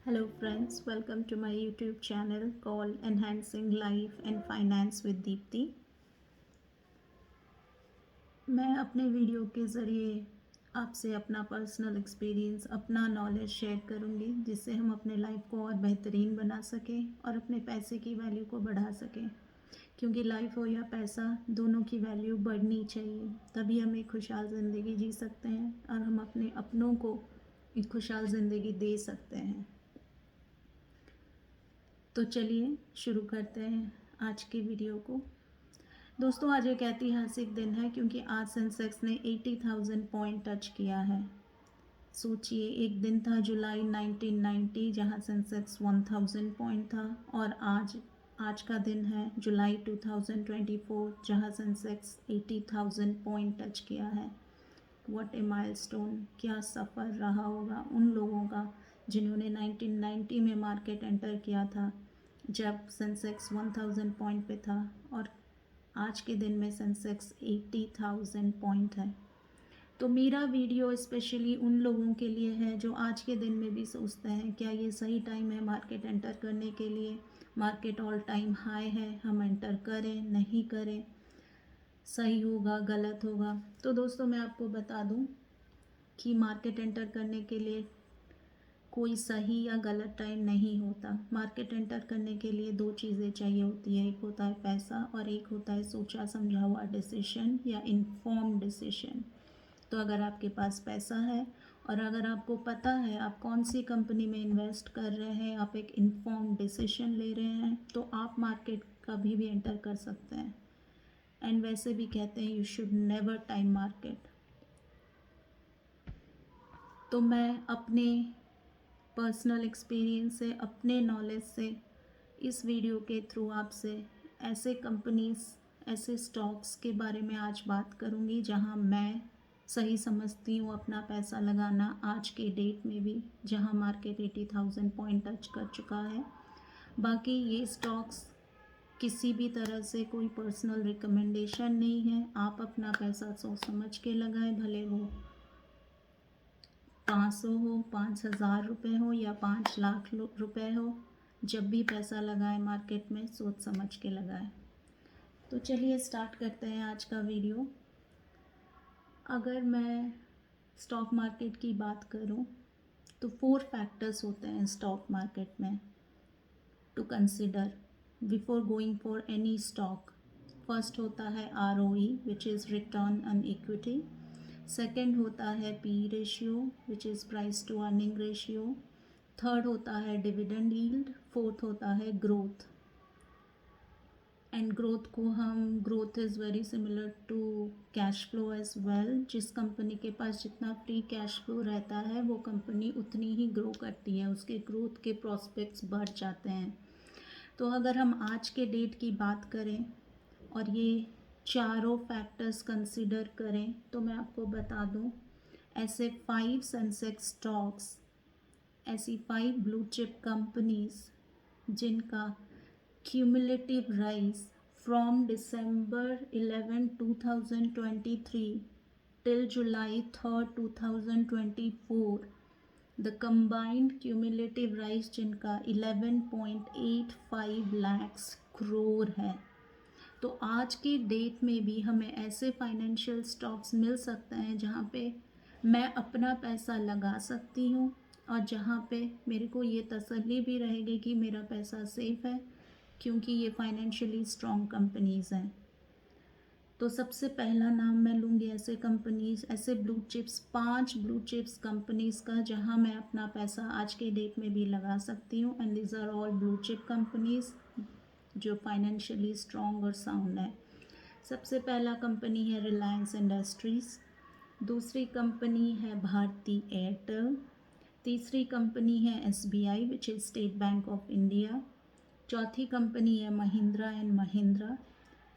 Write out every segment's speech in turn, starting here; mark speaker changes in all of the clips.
Speaker 1: Hello friends, welcome to my YouTube channel called Enhancing Life and Finance with Deepti। मैं अपने video के ज़रिए आपसे अपना पर्सनल एक्सपीरियंस, अपना नॉलेज शेयर करूँगी जिससे हम अपने लाइफ को और बेहतरीन बना सकें और अपने पैसे की वैल्यू को बढ़ा सकें। क्योंकि लाइफ हो या पैसा, दोनों की वैल्यू बढ़नी चाहिए, तभी हम एक खुशहाल ज़िंदगी जी सकते हैं और हम अपने अपनों को एक खुशहाल ज़िंदगी दे सकते हैं। तो चलिए शुरू करते हैं आज की वीडियो को। दोस्तों, आज एक ऐतिहासिक दिन है क्योंकि आज सेंसेक्स ने 80,000 पॉइंट टच किया है। सोचिए, एक दिन था जुलाई 1990 जहां सेंसेक्स 1000 पॉइंट था, और आज का दिन है जुलाई 2024 जहां सेंसेक्स 80,000 पॉइंट टच किया है। What A milestone! क्या सफ़र रहा होगा उन लोगों का जिन्होंने 1990 में मार्केट एंटर किया था जब सेंसेक्स 1000 पॉइंट पे था, और आज के दिन में सेंसेक्स 80,000 पॉइंट है। तो मेरा वीडियो स्पेशली उन लोगों के लिए है जो आज के दिन में भी सोचते हैं क्या ये सही टाइम है मार्केट एंटर करने के लिए, मार्केट ऑल टाइम हाई है, हम एंटर करें नहीं करें, सही होगा गलत होगा। तो दोस्तों, मैं आपको बता दूं कि मार्केट एंटर करने के लिए कोई सही या गलत टाइम नहीं होता। मार्केट एंटर करने के लिए दो चीज़ें चाहिए होती है, एक होता है पैसा और एक होता है सोचा समझा हुआ डिसीजन या इन्फॉर्म डिसीजन। तो अगर आपके पास पैसा है और अगर आपको पता है आप कौन सी कंपनी में इन्वेस्ट कर रहे हैं, आप एक इन्फॉर्म डिसीजन ले रहे हैं, तो आप मार्केट कभी भी एंटर कर सकते हैं। एंड वैसे भी कहते हैं you should never time market. तो मैं अपने पर्सनल एक्सपीरियंस से, अपने नॉलेज से इस वीडियो के थ्रू आपसे ऐसे कंपनीज, ऐसे स्टॉक्स के बारे में आज बात करूंगी जहां मैं सही समझती हूँ अपना पैसा लगाना आज के डेट में भी, जहां मार्केट 80,000 पॉइंट टच कर चुका है। बाकी ये स्टॉक्स किसी भी तरह से कोई पर्सनल रिकमेंडेशन नहीं है। आप अपना पैसा सोच समझ के लगाएं, भले वो 500 हो, 5,000 रुपये हो या 5 लाख रुपए हो। जब भी पैसा लगाएं मार्केट में सोच समझ के लगाएं। तो चलिए स्टार्ट करते हैं आज का वीडियो। अगर मैं स्टॉक मार्केट की बात करूं तो 4 फैक्टर्स होते हैं स्टॉक मार्केट में to consider before going for any stock. First होता है ROE which is return on equity. Second होता है P ratio which is price to earning ratio. Third होता है डिविडेंड यील्ड। फोर्थ होता है growth. And growth is very similar to cash flow as well. जिस company के पास जितना फ्री कैश फ्लो रहता है वो कंपनी उतनी ही ग्रो करती है, उसके ग्रोथ के प्रॉस्पेक्ट्स बढ़ जाते हैं। तो अगर हम आज के डेट की बात करें और ये चारों फैक्टर्स कंसिडर करें तो मैं आपको बता दूं, ऐसे 5 सेंसेक्स स्टॉक्स, ऐसी 5 ब्लू चिप कंपनीज जिनका cumulative rise from December 11, 2023 till July 3rd, 2024, the combined cumulative rise जिनका 11.85 lakhs crore है। तो आज के डेट में भी हमें ऐसे फाइनेंशियल स्टॉक्स मिल सकते हैं जहाँ पे मैं अपना पैसा लगा सकती हूँ और जहाँ पे मेरे को ये तसल्ली भी रहेगी कि मेरा पैसा सेफ है, क्योंकि ये फाइनेंशियली स्ट्रॉन्ग कंपनीज़ हैं। तो सबसे पहला नाम मैं लूँगी ऐसे कंपनीज, ऐसे blue chips, 5 blue chips companies का जहां मैं अपना पैसा आज के डेट में भी लगा सकती हूँ। And these are all blue chip companies जो फाइनेंशियली स्ट्रॉन्ग और साउंड है। सबसे पहला कंपनी है रिलायंस इंडस्ट्रीज़। दूसरी कंपनी है भारती एयरटेल। तीसरी कंपनी है SBI which is state Bank of India. चौथी कंपनी है महिंद्रा एंड महिंद्रा।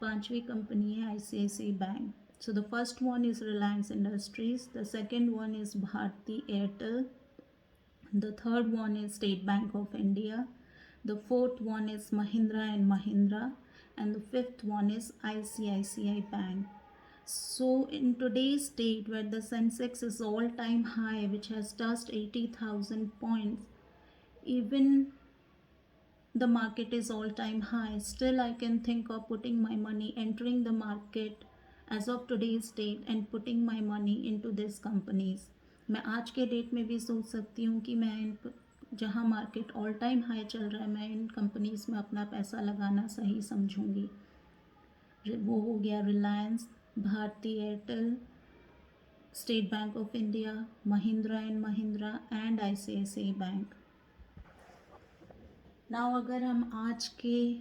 Speaker 1: पांचवी कंपनी है ICICI bank. So the first one is Reliance Industries, the second one is Bharti Airtel, the third one is State Bank of India, the fourth one is Mahindra and Mahindra, and the fifth one is ICICI Bank. So in today's date where the Sensex is all-time high which has touched 80,000 points, Even the market is all time high, still I can think of putting my money, entering the market as of today's date and putting my money into these companies. मैं आज के date में भी सोच सकती हूँ कि मैं इन जहाँ मार्केट ऑल टाइम हाई चल रहा है मैं इन कंपनीज में अपना पैसा लगाना सही समझूंगी। वो हो गया Reliance, Bharti Airtel, State Bank of India, Mahindra and Mahindra and ICICI Bank. Now अगर हम आज के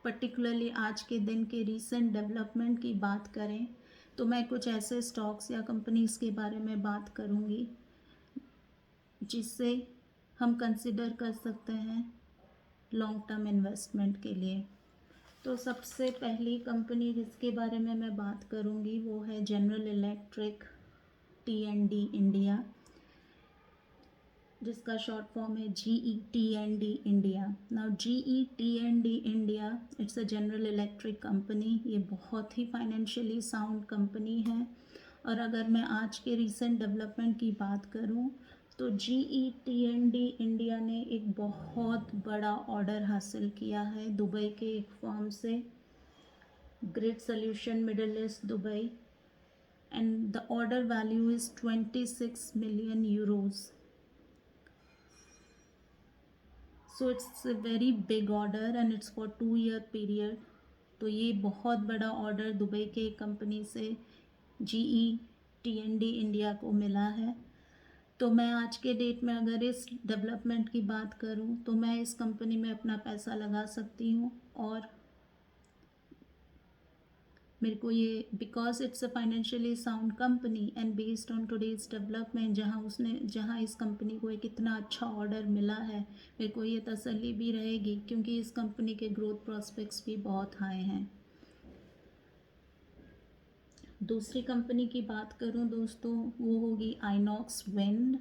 Speaker 1: पर्टिकुलरली आज के दिन के रीसेंट डेवलपमेंट की बात करें तो मैं कुछ ऐसे स्टॉक्स या कंपनीज के बारे में बात करूंगी जिससे हम कंसिडर कर सकते हैं लॉन्ग टर्म इन्वेस्टमेंट के लिए। तो सबसे पहली कंपनी जिसके बारे में मैं बात करूंगी वो है जनरल इलेक्ट्रिक T&D इंडिया, जिसका शॉर्ट फॉर्म है GE T&D India. Now GE T&D India it's a general electric company. ये बहुत ही फाइनेंशियली साउंड कंपनी है। और अगर मैं आज के रीसेंट डेवलपमेंट की बात करूं तो GE T&D इंडिया ने एक बहुत बड़ा ऑर्डर हासिल किया है दुबई के एक फर्म से, grid solution middle east Dubai, and the order value is 26 million euros. So it's a very big order and it's for 2 year period. तो ये बहुत बड़ा ऑर्डर दुबई के कंपनी से GE T&D इंडिया को मिला है। तो मैं आज के डेट में अगर इस डेवलपमेंट की बात करूं तो मैं इस कंपनी में अपना पैसा लगा सकती हूं। और मेरे को ये because it's a financially sound company and based on today's development जहाँ इस कंपनी को एक इतना अच्छा ऑर्डर मिला है, मेरे को ये तसल्ली भी रहेगी क्योंकि इस कंपनी के ग्रोथ प्रॉस्पेक्ट्स भी बहुत हाई हैं। दूसरी कंपनी की बात करूं दोस्तों वो होगी आइनॉक्स विंड।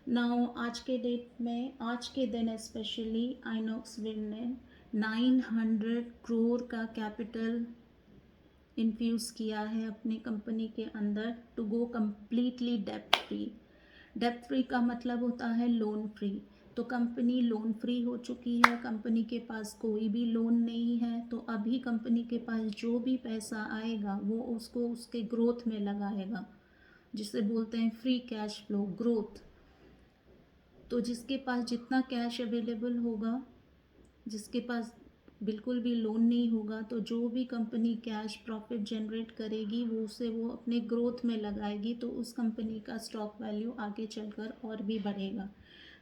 Speaker 1: नाउ आज के डेट में, आज के दिन स्पेशली आइनॉक्स विंड ने 900 करोड़ का कैपिटल इन्फ्यूज़ किया है अपनी कंपनी के अंदर टू गो कम्प्लीटली डेप्ट फ्री। डेप्ट फ्री का मतलब होता है लोन फ्री। तो कंपनी लोन फ्री हो चुकी है, कंपनी के पास कोई भी लोन नहीं है। तो अभी कंपनी के पास जो भी पैसा आएगा वो उसको उसके ग्रोथ में लगाएगा, जिसे बोलते हैं फ्री कैश फ्लो ग्रोथ। तो जिसके पास जितना कैश अवेलेबल होगा, जिसके पास बिल्कुल भी लोन नहीं होगा, तो जो भी कंपनी कैश प्रॉफिट जनरेट करेगी वो उसे वो अपने ग्रोथ में लगाएगी, तो उस कंपनी का स्टॉक वैल्यू आगे चलकर और भी बढ़ेगा।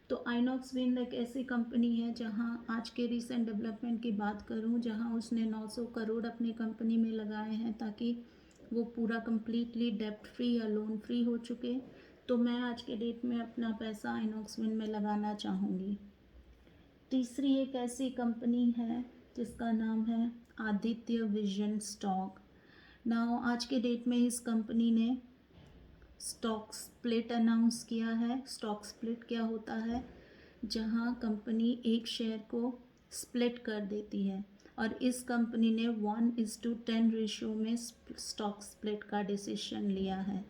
Speaker 1: तो आइनॉक्स विंड एक ऐसी कंपनी है जहां आज के रीसेंट डेवलपमेंट की बात करूं जहां उसने 900 करोड़ अपनी कंपनी में लगाए हैं ताकि वो पूरा कम्प्लीटली डेप्ट फ्री या लोन फ्री हो चुके। तो मैं आज के डेट में अपना पैसा आइनॉक्स विंड में लगाना चाहूँगी। तीसरी एक ऐसी कंपनी है जिसका नाम है आदित्य विजन स्टॉक। नाउ आज के डेट में इस कंपनी ने स्टॉक स्प्लिट अनाउंस किया है। स्टॉक स्प्लिट क्या होता है? जहां कंपनी एक शेयर को स्प्लिट कर देती है, और इस कंपनी ने 1:10 रेशियो में स्टॉक स्प्लिट का डिसीजन लिया है।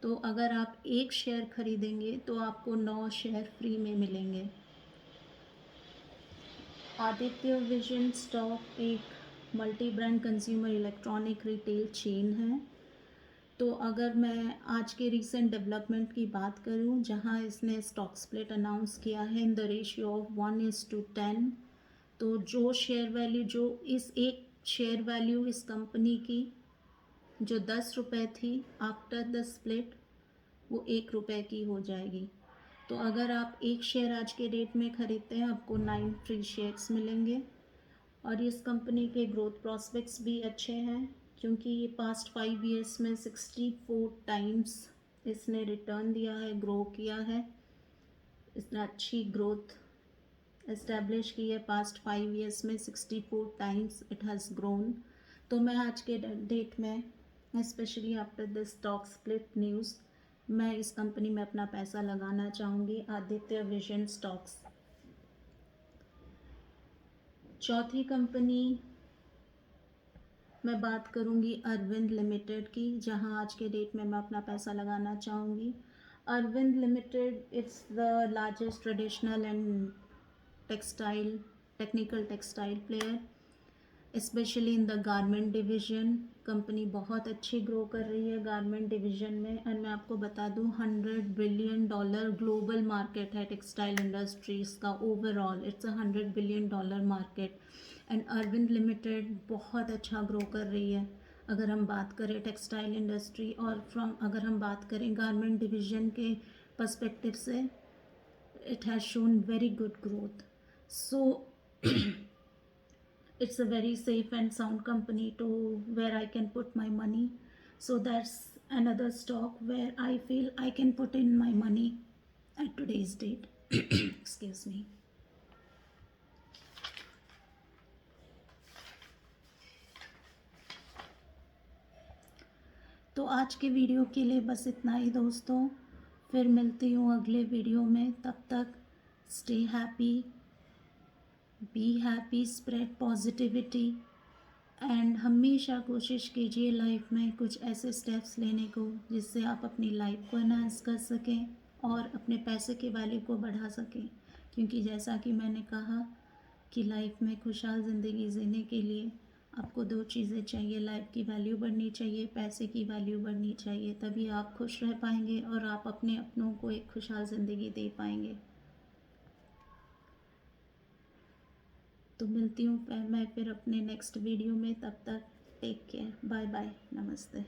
Speaker 1: तो अगर आप एक शेयर खरीदेंगे तो आपको 9 शेयर फ्री में मिलेंगे। आदित्य विजन स्टॉक एक multi brand consumer electronic retail chain है। तो अगर मैं आज के रीसेंट डेवलपमेंट की बात करूं जहां इसने स्टॉक स्प्लिट अनाउंस किया है इन द रेशियो ऑफ 1:10, तो जो शेयर वैल्यू, जो इस एक शेयर वैल्यू इस कंपनी की जो 10 रुपये थी आफ्टर द स्प्लिट, वो 1 रुपये की हो जाएगी। तो अगर आप एक शेयर आज के डेट में ख़रीदते हैं आपको 9 फ्री शेयर्स मिलेंगे। और इस कंपनी के ग्रोथ प्रॉस्पेक्ट्स भी अच्छे हैं क्योंकि ये पास्ट 5 ईयर्स में 64 टाइम्स इसने रिटर्न दिया है, ग्रो किया है। इसने अच्छी ग्रोथ इस्टेब्लिश की है। पास्ट 5 ईयर्स में 64 टाइम्स इट हैज़ ग्रोन। तो मैं आज के डेट में specially after the stock split news मैं इस कंपनी में अपना पैसा लगाना चाहूँगी, आदित्य विजन स्टॉक्स। चौथी कंपनी मैं बात करूंगी अरविंद लिमिटेड की, जहां आज के डेट में मैं अपना पैसा लगाना चाहूँगी। Arvind Limited, it's the largest traditional and textile, technical textile player, specially in the garment division. Company बहुत अच्छी ग्रो कर रही है गारमेंट डिवीज़न में. और मैं आपको बता दूं, $100 बिलियन ग्लोबल मार्केट है टेक्सटाइल इंडस्ट्रीज़ का. Overall it's $100 billion market. And Arvind limited बहुत अच्छा ग्रो कर रही है. अगर हम बात करें टेक्सटाइल इंडस्ट्री और अगर हम बात करें गारमेंट डिवीज़न के पर्सपेक्टिव से, it has shown very good growth. So it's a very safe and sound company to where I can put my money. So that's another stock where I feel I can put in my money at today's date. Excuse me. तो आज के video के लिए बस इतना ही दोस्तों. फिर मिलती हूँ अगले वीडियो में. तब तक stay happy, be happy, spread positivity and हमेशा कोशिश कीजिए लाइफ में कुछ ऐसे स्टेप्स लेने को जिससे आप अपनी लाइफ को एनहांस कर सकें और अपने पैसे के वैल्यू को बढ़ा सकें. क्योंकि जैसा कि मैंने कहा कि लाइफ में खुशहाल ज़िंदगी जीने के लिए आपको दो चीज़ें चाहिए. लाइफ की वैल्यू बढ़नी चाहिए, पैसे की वैल्यू बढ़नी चाहिए. तभी आप खुश रह पाएंगे और आप अपने अपनों को एक खुशहाल ज़िंदगी दे पाएंगे. तो मिलती हूँ मैं फिर अपने नेक्स्ट वीडियो में. तब तक टेक केयर, बाय बाय, नमस्ते.